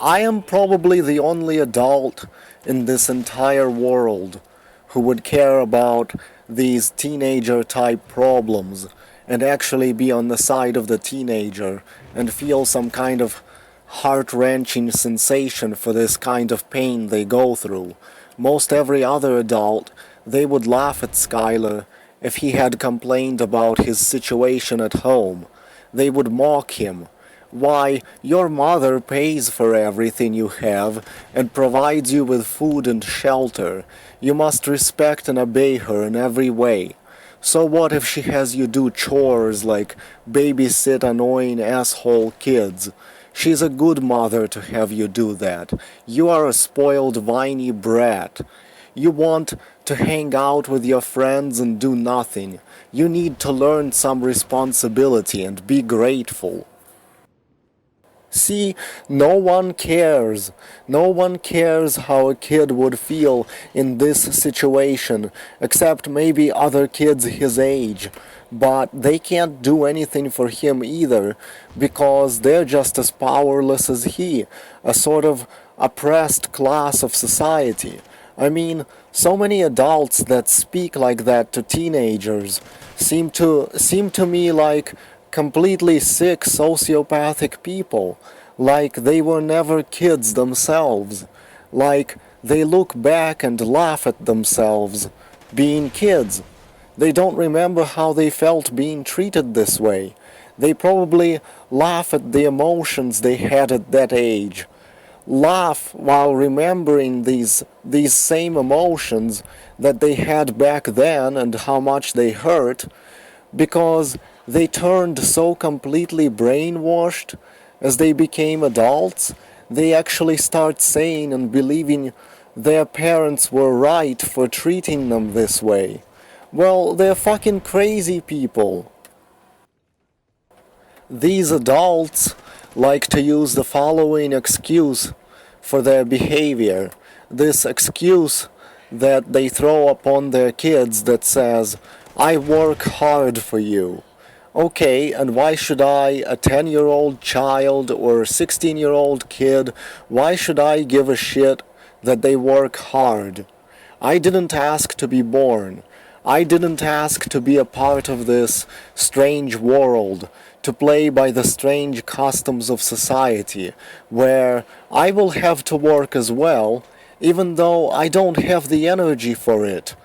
I am probably the only adult in this entire world who would care about these teenager type problems and actually be on the side of the teenager and feel some kind of heart-wrenching sensation for this kind of pain they go through. Most every other adult, they would laugh at Skylar if he had complained about his situation at home. They would mock him. Why, your mother pays for everything you have and provides you with food and shelter. You must respect and obey her in every way. So what if she has you do chores like babysit annoying asshole kids? She's a good mother to have you do that. You are a spoiled whiny brat. You want to hang out with your friends and do nothing. You need to learn some responsibility and be grateful. See, no one cares. No one cares how a kid would feel in this situation, except maybe other kids his age. But they can't do anything for him either, because they're just as powerless as he, a sort of oppressed class of society. I mean, so many adults that speak like that to teenagers seem to me like completely sick sociopathic people, like they were never kids themselves, like they look back and laugh at themselves being kids. They don't remember how they felt being treated this way. They probably laugh at the emotions they had at that age. Laugh while remembering these same emotions that they had back then and how much they hurt, because they turned so completely brainwashed as they became adults. They actually start saying and believing their parents were right for treating them this way. Well, they're fucking crazy people. These adults like to use the following excuse for their behavior. This excuse that they throw upon their kids that says, I work hard for you. Okay, and why should I, a 10-year-old child or a 16-year-old kid, why should I give a shit that they work hard? I didn't ask to be born. I didn't ask to be a part of this strange world, to play by the strange customs of society, where I will have to work as well, even though I don't have the energy for it,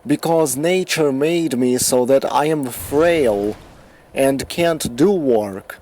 because nature made me so that I am frail and can't do work.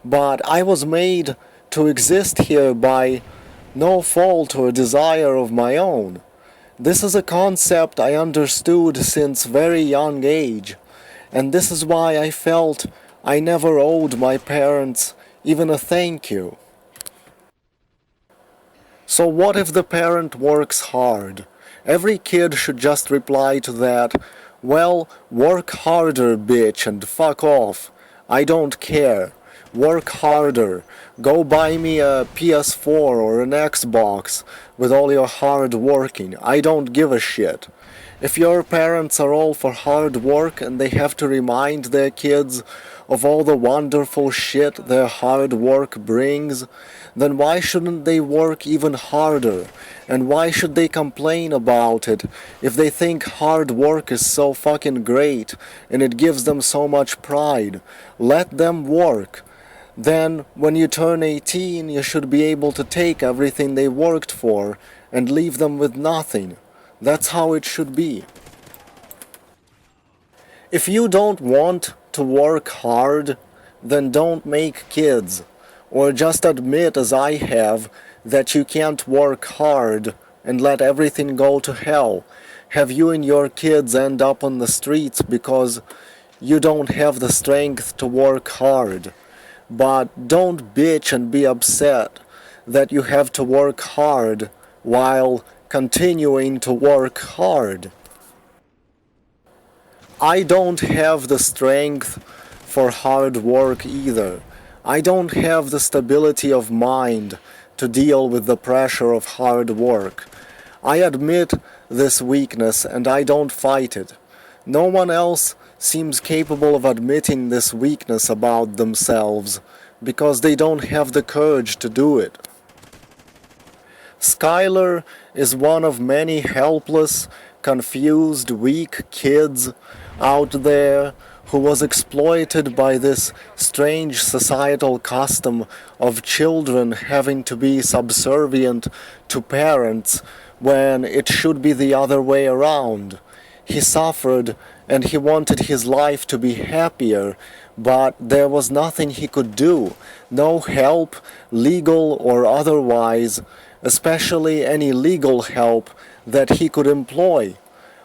But I was made to exist here by no fault or desire of my own. This is a concept I understood since very young age, and this is why I felt I never owed my parents even a thank you. So what if the parent works hard? Every kid should just reply to that, well, work harder, bitch, and fuck off. I don't care. Work harder. Go buy me a PS4 or an Xbox with all your hard working. I don't give a shit. If your parents are all for hard work and they have to remind their kids of all the wonderful shit their hard work brings, then why shouldn't they work even harder? And why should they complain about it if they think hard work is so fucking great and it gives them so much pride? Let them work. Then, when you turn 18, you should be able to take everything they worked for and leave them with nothing. That's how it should be. If you don't want to work hard, then don't make kids. Or just admit, as I have, that you can't work hard and let everything go to hell. Have you and your kids end up on the streets because you don't have the strength to work hard. But don't bitch and be upset that you have to work hard while continuing to work hard. I don't have the strength for hard work either. I don't have the stability of mind to deal with the pressure of hard work. I admit this weakness and I don't fight it. No one else seems capable of admitting this weakness about themselves because they don't have the courage to do it. Skylar is one of many helpless, confused, weak kids out there who was exploited by this strange societal custom of children having to be subservient to parents when it should be the other way around. He suffered and he wanted his life to be happier, but there was nothing he could do, no help, legal or otherwise, especially any legal help that he could employ.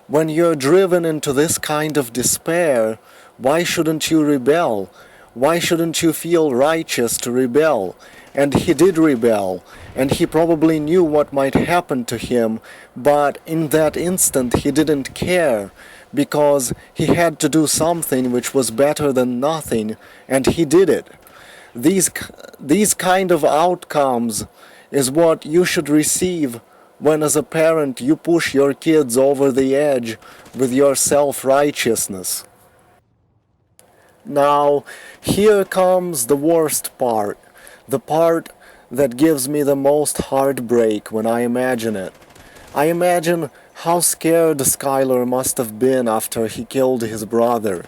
When you're driven into this kind of despair, why shouldn't you rebel? Why shouldn't you feel righteous to rebel? And he did rebel, and he probably knew what might happen to him, but in that instant he didn't care, because he had to do something which was better than nothing, and he did it. These kind of outcomes is what you should receive when as a parent you push your kids over the edge with your self-righteousness. Now, here comes the worst part, the part that gives me the most heartbreak when I imagine it. I imagine how scared Skylar must have been after he killed his brother.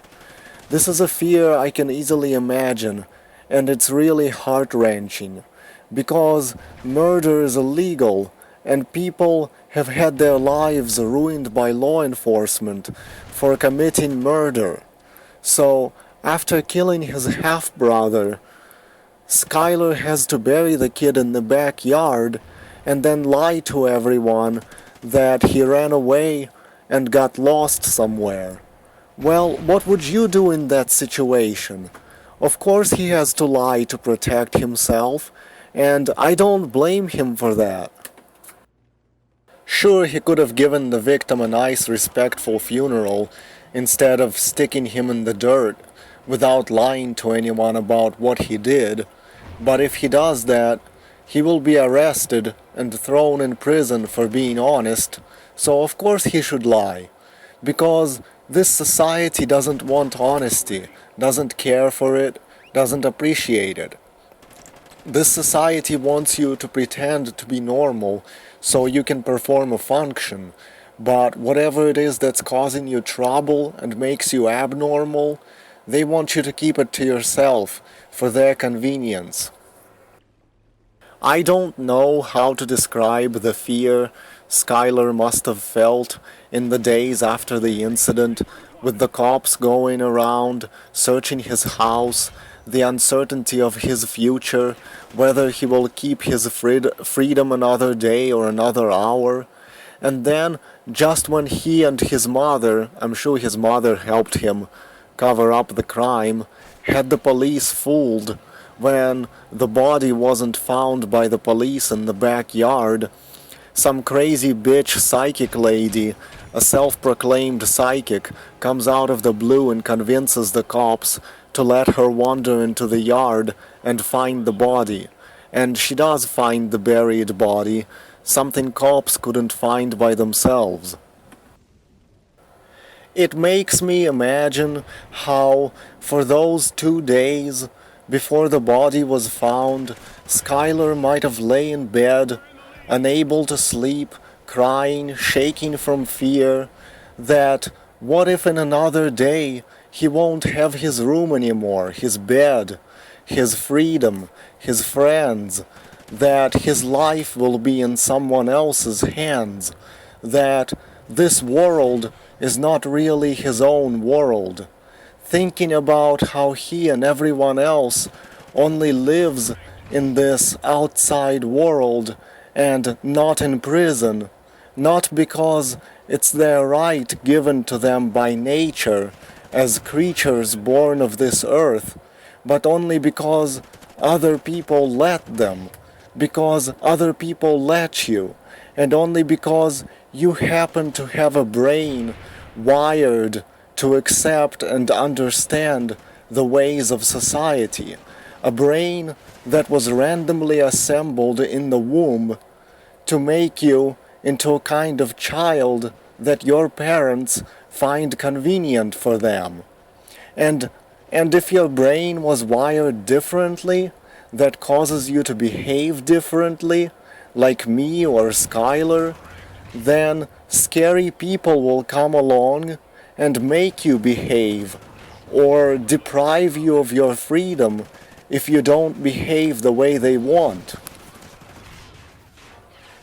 This is a fear I can easily imagine, and it's really heart-wrenching, because murder is illegal, and people have had their lives ruined by law enforcement for committing murder. So, after killing his half-brother, Skylar has to bury the kid in the backyard and then lie to everyone that he ran away and got lost somewhere. Well, what would you do in that situation? Of course he has to lie to protect himself, and I don't blame him for that. Sure, he could have given the victim a nice, respectful funeral instead of sticking him in the dirt without lying to anyone about what he did, but if he does that, he will be arrested and thrown in prison for being honest, so of course he should lie, because this society doesn't want honesty, doesn't care for it, doesn't appreciate it. This society wants you to pretend to be normal so you can perform a function, but whatever it is that's causing you trouble and makes you abnormal, they want you to keep it to yourself for their convenience. I don't know how to describe the fear Skylar must have felt in the days after the incident, with the cops going around, searching his house, the uncertainty of his future, whether he will keep his freedom another day or another hour. And then, just when he and his mother, I'm sure his mother helped him cover up the crime, had the police fooled, when the body wasn't found by the police in the backyard, some crazy bitch psychic lady, a self-proclaimed psychic, comes out of the blue and convinces the cops to let her wander into the yard and find the body. And she does find the buried body, something cops couldn't find by themselves. It makes me imagine how, for those 2 days before the body was found, Skylar might have lay in bed, unable to sleep, crying, shaking from fear, that what if in another day he won't have his room anymore, his bed, his freedom, his friends, that his life will be in someone else's hands, that this world is not really his own world, thinking about how he and everyone else only lives in this outside world and not in prison, not because it's their right given to them by nature as creatures born of this earth, but only because other people let them, because other people let you, and only because you happen to have a brain wired to accept and understand the ways of society, a brain that was randomly assembled in the womb to make you into a kind of child that your parents find convenient for them. And if your brain was wired differently, that causes you to behave differently, like me or Skylar, then scary people will come along and make you behave or deprive you of your freedom if you don't behave the way they want.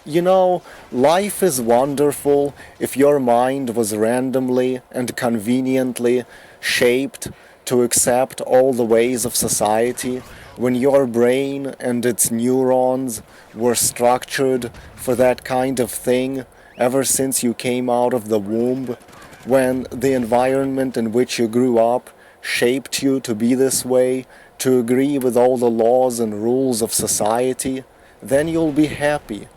You know, life is wonderful if your mind was randomly and conveniently shaped to accept all the ways of society, when your brain and its neurons were structured for that kind of thing ever since you came out of the womb, when the environment in which you grew up shaped you to be this way, to agree with all the laws and rules of society, then you'll be happy.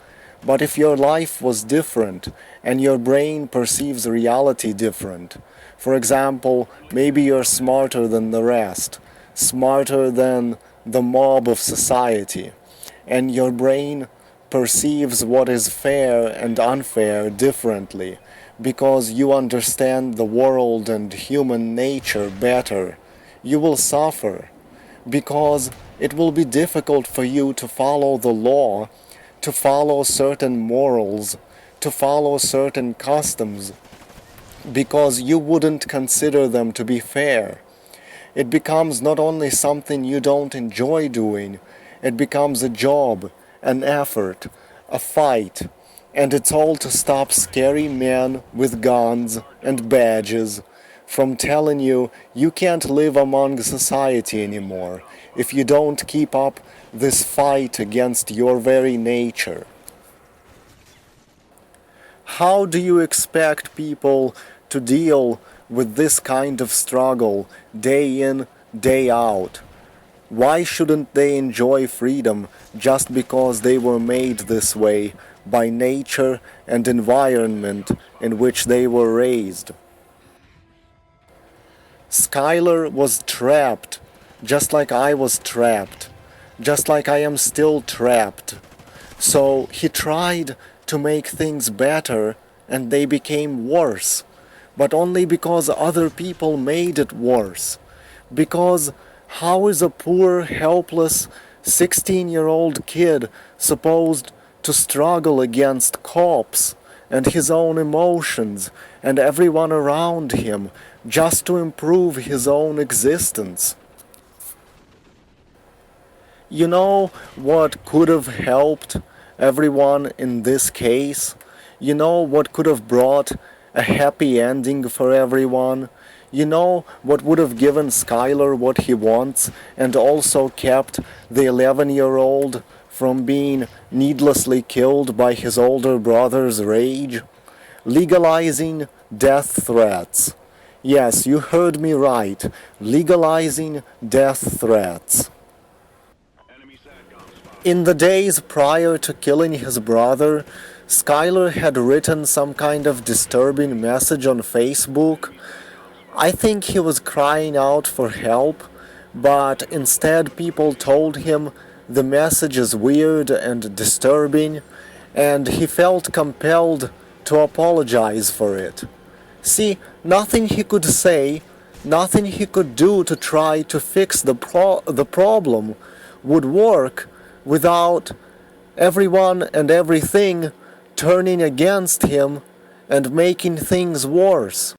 But if your life was different and your brain perceives reality different, for example, maybe you're smarter than the rest, smarter than the mob of society, and your brain perceives what is fair and unfair differently because you understand the world and human nature better, you will suffer because it will be difficult for you to follow the law, to follow certain morals, to follow certain customs, because you wouldn't consider them to be fair. It becomes not only something you don't enjoy doing, it becomes a job, an effort, a fight, and it's all to stop scary men with guns and badges from telling you you can't live among society anymore if you don't keep up this fight against your very nature. How do you expect people to deal with this kind of struggle day in, day out? Why shouldn't they enjoy freedom just because they were made this way by nature and environment in which they were raised? Skylar was trapped, just like I was trapped, just like I am still trapped. So he tried to make things better and they became worse, but only because other people made it worse. Because how is a poor, helpless 16-year-old kid supposed to struggle against cops and his own emotions and everyone around him just to improve his own existence? You know what could have helped everyone in this case? You know what could have brought a happy ending for everyone? You know what would have given Skylar what he wants and also kept the 11-year-old from being needlessly killed by his older brother's rage? Legalizing death threats. Yes, you heard me right. Legalizing death threats. In the days prior to killing his brother, Skylar had written some kind of disturbing message on Facebook. I think he was crying out for help, but instead people told him the message is weird and disturbing, and he felt compelled to apologize for it. See, nothing he could say, nothing he could do to try to fix the problem would work without everyone and everything turning against him and making things worse.